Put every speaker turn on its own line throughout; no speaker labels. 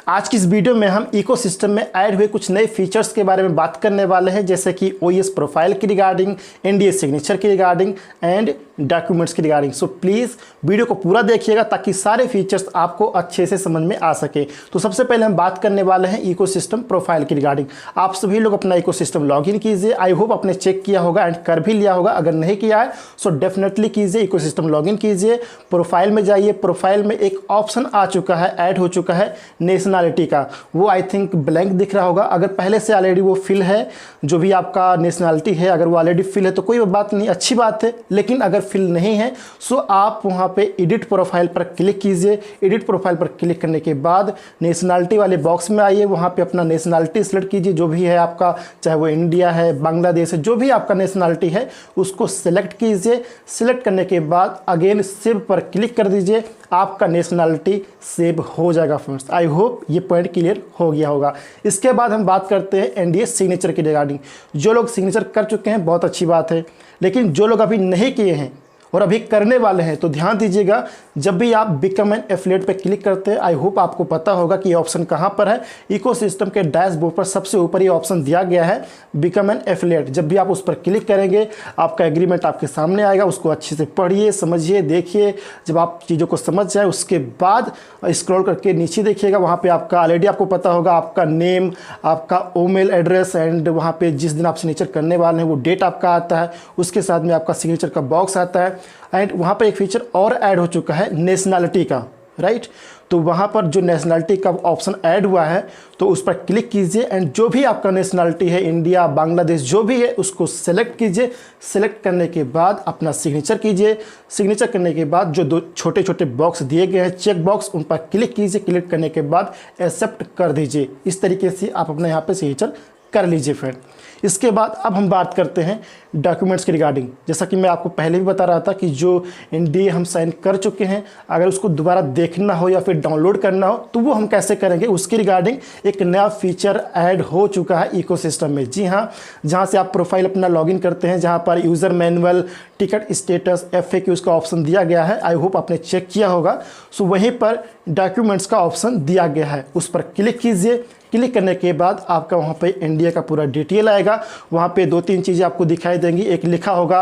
आज की इस वीडियो में हम इकोसिस्टम में ऐड हुए कुछ नए फीचर्स के बारे में बात करने वाले हैं, जैसे कि ओएस प्रोफाइल की रिगार्डिंग, एनडीए सिग्नेचर की रिगार्डिंग एंड डॉक्यूमेंट्स की रिगार्डिंग। सो प्लीज़ वीडियो को पूरा देखिएगा ताकि सारे फीचर्स आपको अच्छे से समझ में आ सके। तो सबसे पहले हम बात करने वाले हैं इकोसिस्टम प्रोफाइल की रिगार्डिंग। आप सभी लोग अपना इकोसिस्टम लॉगिन कीजिए। आई होप आपने चेक किया होगा एंड कर भी लिया होगा। अगर नहीं किया है सो डेफिनेटली कीजिए, इकोसिस्टम लॉगिन कीजिए, प्रोफाइल में जाइए। प्रोफाइल में एक ऑप्शन आ चुका है, ऐड हो चुका है नेशनलिटी का। वो आई थिंक ब्लैंक दिख रहा होगा। अगर पहले से ऑलरेडी वो फिल है, जो भी आपका नेशनलिटी है, अगर वो ऑलरेडी फिल है तो कोई बात नहीं, अच्छी बात है। लेकिन अगर फिल नहीं है सो आप वहाँ पे एडिट प्रोफाइल पर क्लिक कीजिए। एडिट प्रोफाइल पर क्लिक करने के बाद नेशनलिटी वाले बॉक्स में आइए। वहाँ पे अपना नेशनलिटी सेलेक्ट कीजिए, जो भी है आपका, चाहे वो इंडिया है, बांग्लादेश है, जो भी आपका नेशनलिटी है उसको सेलेक्ट कीजिए। सेलेक्ट करने के बाद अगेन सेव पर क्लिक कर दीजिए। आपका नेशनलिटी सेव हो जाएगा फ्रेंड्स। आई होप ये पॉइंट क्लियर हो गया होगा। इसके बाद हम बात करते हैं एनडीए सिग्नेचर की रिगार्डिंग। जो लोग सिग्नेचर कर चुके हैं बहुत अच्छी बात है, लेकिन जो लोग अभी नहीं किए हैं और अभी करने वाले हैं तो ध्यान दीजिएगा। जब भी आप बिकम एन एफिलिएट पे क्लिक करते हैं, आई होप आपको पता होगा कि ये ऑप्शन कहाँ पर है। इकोसिस्टम के डैशबोर्ड पर सबसे ऊपर ये ऑप्शन दिया गया है, बिकम एन एफिलिएट। जब भी आप उस पर क्लिक करेंगे आपका एग्रीमेंट आपके सामने आएगा। उसको अच्छे से पढ़िए, समझिए, देखिए। जब आप चीज़ों को समझ जाए उसके बाद स्क्रॉल करके नीचे देखिएगा। वहाँ पर आपका ऑलरेडी आपको पता होगा, आपका नेम, आपका ईमेल एड्रेस एंड वहाँ पर जिस दिन आप सिग्नेचर करने वाले हैं वो डेट आपका आता है। उसके साथ में आपका सिग्नेचर का बॉक्स आता है एंड वहाँ पर एक फीचर और ऐड हो चुका है नेशनलिटी का, राइट। तो वहाँ पर जो नेशनलिटी का ऑप्शन ऐड हुआ है तो उस पर क्लिक कीजिए एंड जो भी आपका नेशनलिटी है, इंडिया, बांग्लादेश, जो भी है उसको सेलेक्ट कीजिए। सेलेक्ट करने के बाद अपना सिग्नेचर कीजिए। सिग्नेचर करने के बाद जो दो छोटे छोटे बॉक्स दिए गए हैं, चेक बॉक्स, उन पर क्लिक कीजिए। क्लिक करने के बाद एक्सेप्ट कर दीजिए। इस तरीके से आप अपने यहाँ पर सिग्नेचर कर लीजिए फ्रेंड। इसके बाद अब हम बात करते हैं डॉक्यूमेंट्स की रिगार्डिंग। जैसा कि मैं आपको पहले भी बता रहा था कि जो एनडीए हम साइन कर चुके हैं, अगर उसको दोबारा देखना हो या फिर डाउनलोड करना हो तो वो हम कैसे करेंगे, उसकी रिगार्डिंग एक नया फीचर ऐड हो चुका है इकोसिस्टम में। जी हाँ, जहाँ से आप प्रोफाइल अपना लॉगिन करते हैं, जहाँ पर user manual, ticket status, FAQs का ऑप्शन दिया गया है। आई होप आपने चेक किया होगा। सो वहीं पर डॉक्यूमेंट्स का ऑप्शन दिया गया है, उस पर क्लिक कीजिए। क्लिक करने के बाद आपका वहाँ पे एनडीए का पूरा डिटेल आएगा। वहाँ पे दो तीन चीज़ें आपको दिखाई देंगी। एक लिखा होगा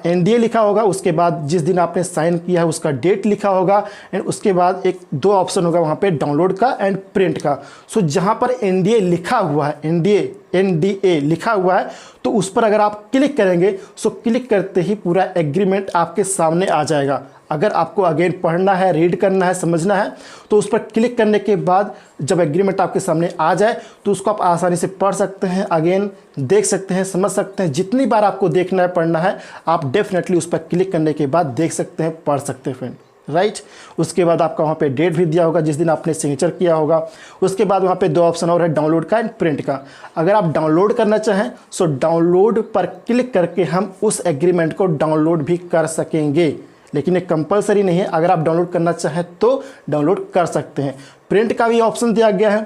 एनडीए लिखा होगा, उसके बाद जिस दिन आपने साइन किया है उसका डेट लिखा होगा एंड उसके बाद एक दो ऑप्शन होगा वहाँ पे डाउनलोड का एंड प्रिंट का। सो जहाँ पर एनडीए लिखा हुआ है, एनडीए लिखा हुआ है, तो उस पर अगर आप क्लिक करेंगे सो क्लिक करते ही पूरा एग्रीमेंट आपके सामने आ जाएगा। अगर आपको अगेन पढ़ना है, रीड करना है, समझना है तो उस पर क्लिक करने के बाद जब एग्रीमेंट आपके सामने आ जाए तो उसको आप आसानी से पढ़ सकते हैं, अगेन देख सकते हैं, समझ सकते हैं। जितनी बार आपको देखना है, पढ़ना है, आप डेफिनेटली उस पर क्लिक करने के बाद देख सकते हैं, पढ़ सकते हैं फ्रेंड, राइट। उसके बाद आपका वहाँ पे डेट भी दिया होगा जिस दिन आपने सिग्नेचर किया होगा। उसके बाद वहाँ पे दो ऑप्शन और है, डाउनलोड का एंड प्रिंट का। अगर आप डाउनलोड करना चाहें सो डाउनलोड पर क्लिक करके हम उस एग्रीमेंट को डाउनलोड भी कर सकेंगे, लेकिन ये कंपलसरी नहीं है। अगर आप डाउनलोड करना चाहें तो डाउनलोड कर सकते हैं। प्रिंट का भी ऑप्शन दिया गया है।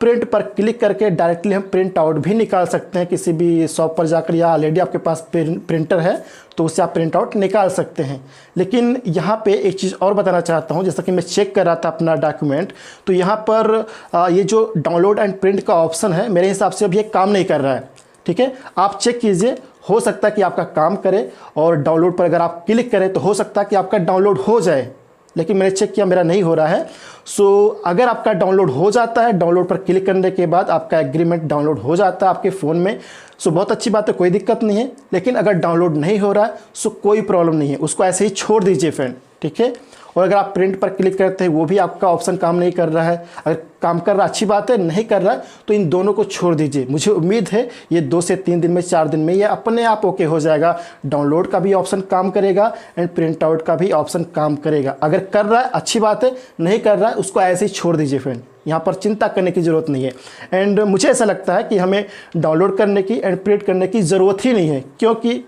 प्रिंट पर क्लिक करके डायरेक्टली हम प्रिंट आउट भी निकाल सकते हैं किसी भी शॉप पर जाकर, या ऑलरेडी आपके पास प्रिंटर है तो उससे आप प्रिंट आउट निकाल सकते हैं। लेकिन यहाँ पे एक चीज़ और बताना चाहता हूँ। जैसा कि मैं चेक कर रहा था अपना डॉक्यूमेंट, तो यहाँ पर ये जो डाउनलोड एंड प्रिंट का ऑप्शन है मेरे हिसाब से अभी ये काम नहीं कर रहा है, ठीक है। आप चेक कीजिए, हो सकता है कि आपका काम करे और डाउनलोड पर अगर आप क्लिक करें तो हो सकता है कि आपका डाउनलोड हो जाए, लेकिन मैंने चेक किया मेरा नहीं हो रहा है। सो अगर आपका डाउनलोड हो जाता है, डाउनलोड पर क्लिक करने के बाद आपका एग्रीमेंट डाउनलोड हो जाता है आपके फ़ोन में, सो बहुत अच्छी बात है, कोई दिक्कत नहीं है। लेकिन अगर डाउनलोड नहीं हो रहा है सो कोई प्रॉब्लम नहीं है, उसको ऐसे ही छोड़ दीजिए फ्रेंड, ठीक है। और अगर आप प्रिंट पर क्लिक करते हैं वो भी आपका ऑप्शन काम नहीं कर रहा है, अगर काम कर रहा अच्छी बात है, नहीं कर रहा है तो इन दोनों को छोड़ दीजिए। मुझे उम्मीद है ये 2 से 3 दिन में, 4 दिन में ये अपने आप ओके हो जाएगा। डाउनलोड का भी ऑप्शन काम करेगा एंड प्रिंट आउट का भी ऑप्शन काम करेगा। अगर कर रहा है अच्छी बात है, नहीं कर रहा है उसको ऐसे ही छोड़ दीजिए फ्रेंड। यहाँ पर चिंता करने की ज़रूरत नहीं है। एंड मुझे ऐसा लगता है कि हमें डाउनलोड करने की एंड प्रिंट करने की ज़रूरत ही नहीं है, क्योंकि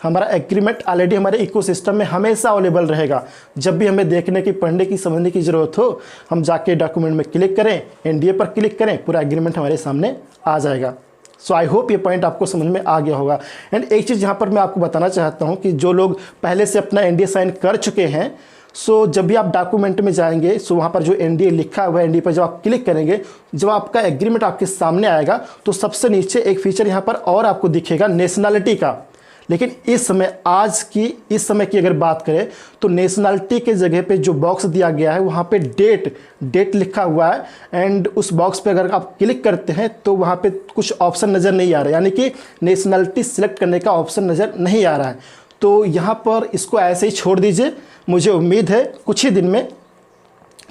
हमारा एग्रीमेंट ऑलरेडी हमारे इकोसिस्टम में हमेशा अवेलेबल रहेगा। जब भी हमें देखने की, पढ़ने की, समझने की ज़रूरत हो, हम जाके डॉक्यूमेंट में क्लिक करें, एनडीए पर क्लिक करें, पूरा एग्रीमेंट हमारे सामने आ जाएगा। सो आई होप ये पॉइंट आपको समझ में आ गया होगा। एंड एक चीज़ यहाँ पर मैं आपको बताना चाहता हूँ कि जो लोग पहले से अपना एनडीए साइन कर चुके हैं सो जब भी आप डॉक्यूमेंट में जाएंगे सो वहाँ पर जो एनडीए लिखा हुआ है, एनडीए पर जब आप क्लिक करेंगे, जब आपका एग्रीमेंट आपके सामने आएगा तो सबसे नीचे एक फीचर यहाँ पर और आपको दिखेगा नेशनैलिटी का। लेकिन इस समय की अगर बात करें तो नेशनैलिटी के जगह पे जो बॉक्स दिया गया है वहाँ पे डेट लिखा हुआ है, एंड उस बॉक्स पे अगर आप क्लिक करते हैं तो वहाँ पे कुछ ऑप्शन नज़र नहीं आ रहा है, यानी कि नेशनैलिटी सिलेक्ट करने का ऑप्शन नज़र नहीं आ रहा है। तो यहाँ पर इसको ऐसे ही छोड़ दीजिए। मुझे उम्मीद है कुछ ही दिन में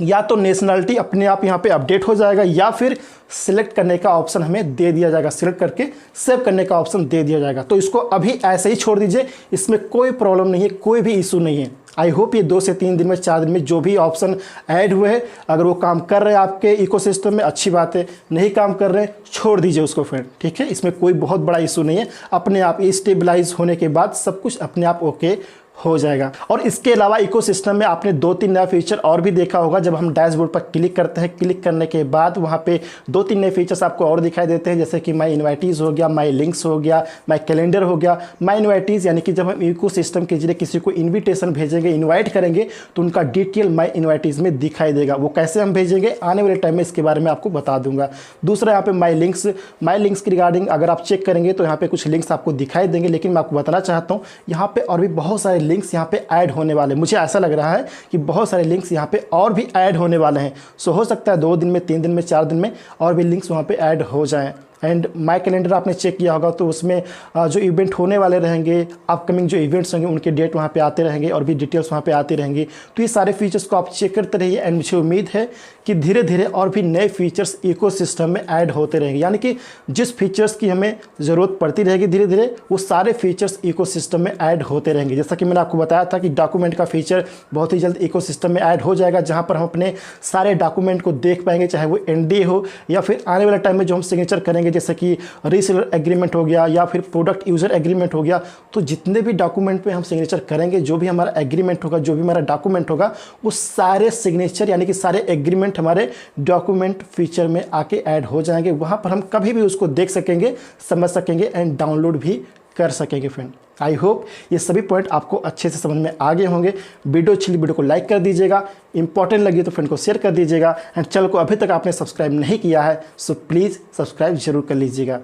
या तो नेशनैलिटी अपने आप यहाँ पे अपडेट हो जाएगा या फिर सिलेक्ट करने का ऑप्शन हमें दे दिया जाएगा, सिलेक्ट करके सेव करने का ऑप्शन दे दिया जाएगा। तो इसको अभी ऐसे ही छोड़ दीजिए, इसमें कोई प्रॉब्लम नहीं है, कोई भी इशू नहीं है। आई होप ये 2 से 3 दिन में, 4 दिन में जो भी ऑप्शन ऐड हुए हैं, अगर वो काम कर रहे हैं आपके इकोसिस्टम में, अच्छी बात है। नहीं काम कर रहे हैं, छोड़ दीजिए उसको फ्रेंड, ठीक है। इसमें कोई बहुत बड़ा इशू नहीं है, अपने आप स्टेबलाइज होने के बाद सब कुछ अपने आप ओके हो जाएगा। और इसके अलावा इकोसिस्टम में आपने 2-3 नया फीचर और भी देखा होगा। जब हम डैशबोर्ड पर क्लिक करते हैं, क्लिक करने के बाद वहाँ पे 2-3 नए फीचर्स आपको और दिखाई देते हैं, जैसे कि माई इन्वाइटीज़ हो गया, माई लिंक्स हो गया, माई कैलेंडर हो गया। माई इन्वाइटीज़ यानी कि जब हम इकोसिस्टम के जरिए किसी को इन्विटेशन भेजेंगे, इन्वाइट करेंगे, तो उनका डिटेल माई इन्वाइटीज़ में दिखाई देगा। वो कैसे हम भेजेंगे आने वाले टाइम में इसके बारे में आपको बता दूंगा। दूसरा यहाँ पे माई लिंक्स की रिगार्डिंग अगर आप चेक करेंगे तो यहाँ पे कुछ लिंक्स आपको दिखाई देंगे, लेकिन मैं आपको बताना चाहता हूँ यहाँ पे और भी बहुत सारे लिंक्स यहाँ पे ऐड होने वाले। मुझे ऐसा लग रहा है कि बहुत सारे लिंक्स यहाँ पे और भी ऐड होने वाले हैं। सो हो सकता है 2 दिन में, 3 दिन में, 4 दिन में और भी लिंक्स वहाँ पे ऐड हो जाएं। एंड माई कैलेंडर आपने चेक किया होगा तो उसमें जो इवेंट होने वाले रहेंगे, अपकमिंग जो इवेंट्स होंगे उनके डेट वहाँ पे आते रहेंगे और भी डिटेल्स वहाँ पे आती रहेंगी। तो ये सारे फीचर्स को आप चेक करते रहिए, एंड मुझे उम्मीद है कि धीरे धीरे और भी नए फीचर्स इकोसिस्टम में ऐड होते रहेंगे। यानी कि जिस फीचर्स की हमें ज़रूरत पड़ती रहेगी धीरे धीरे वो सारे फीचर्स इकोसिस्टम में ऐड होते रहेंगे। जैसा कि मैंने आपको बताया था कि डॉक्यूमेंट का फीचर बहुत ही जल्द इकोसिस्टम में ऐड हो जाएगा, जहाँ पर हम अपने सारे डॉक्यूमेंट को देख पाएंगे, चाहे वो एनडीए हो या फिर आने वाले टाइम में जो हम सिग्नेचर करेंगे, जैसे कि रीसेलर एग्रीमेंट हो गया या फिर प्रोडक्ट यूज़र एग्रीमेंट हो गया। तो जितने भी डॉक्यूमेंट पे हम सिग्नेचर करेंगे, जो भी हमारा एग्रीमेंट होगा, जो भी हमारा डॉक्यूमेंट होगा, वो सारे सिग्नेचर यानी कि सारे एग्रीमेंट हमारे डॉक्यूमेंट फीचर में आके ऐड हो जाएंगे। वहाँ पर हम कभी भी उसको देख सकेंगे, समझ सकेंगे एंड डाउनलोड भी कर सकेंगे फ्रेंड। आई होप ये सभी पॉइंट आपको अच्छे से समझ में आ गए होंगे। वीडियो अच्छी लगी वीडियो को लाइक कर दीजिएगा, इंपॉर्टेंट लगी तो फ्रेंड को शेयर कर दीजिएगा, एंड चैनल को अभी तक आपने सब्सक्राइब नहीं किया है सो प्लीज़ सब्सक्राइब जरूर कर लीजिएगा।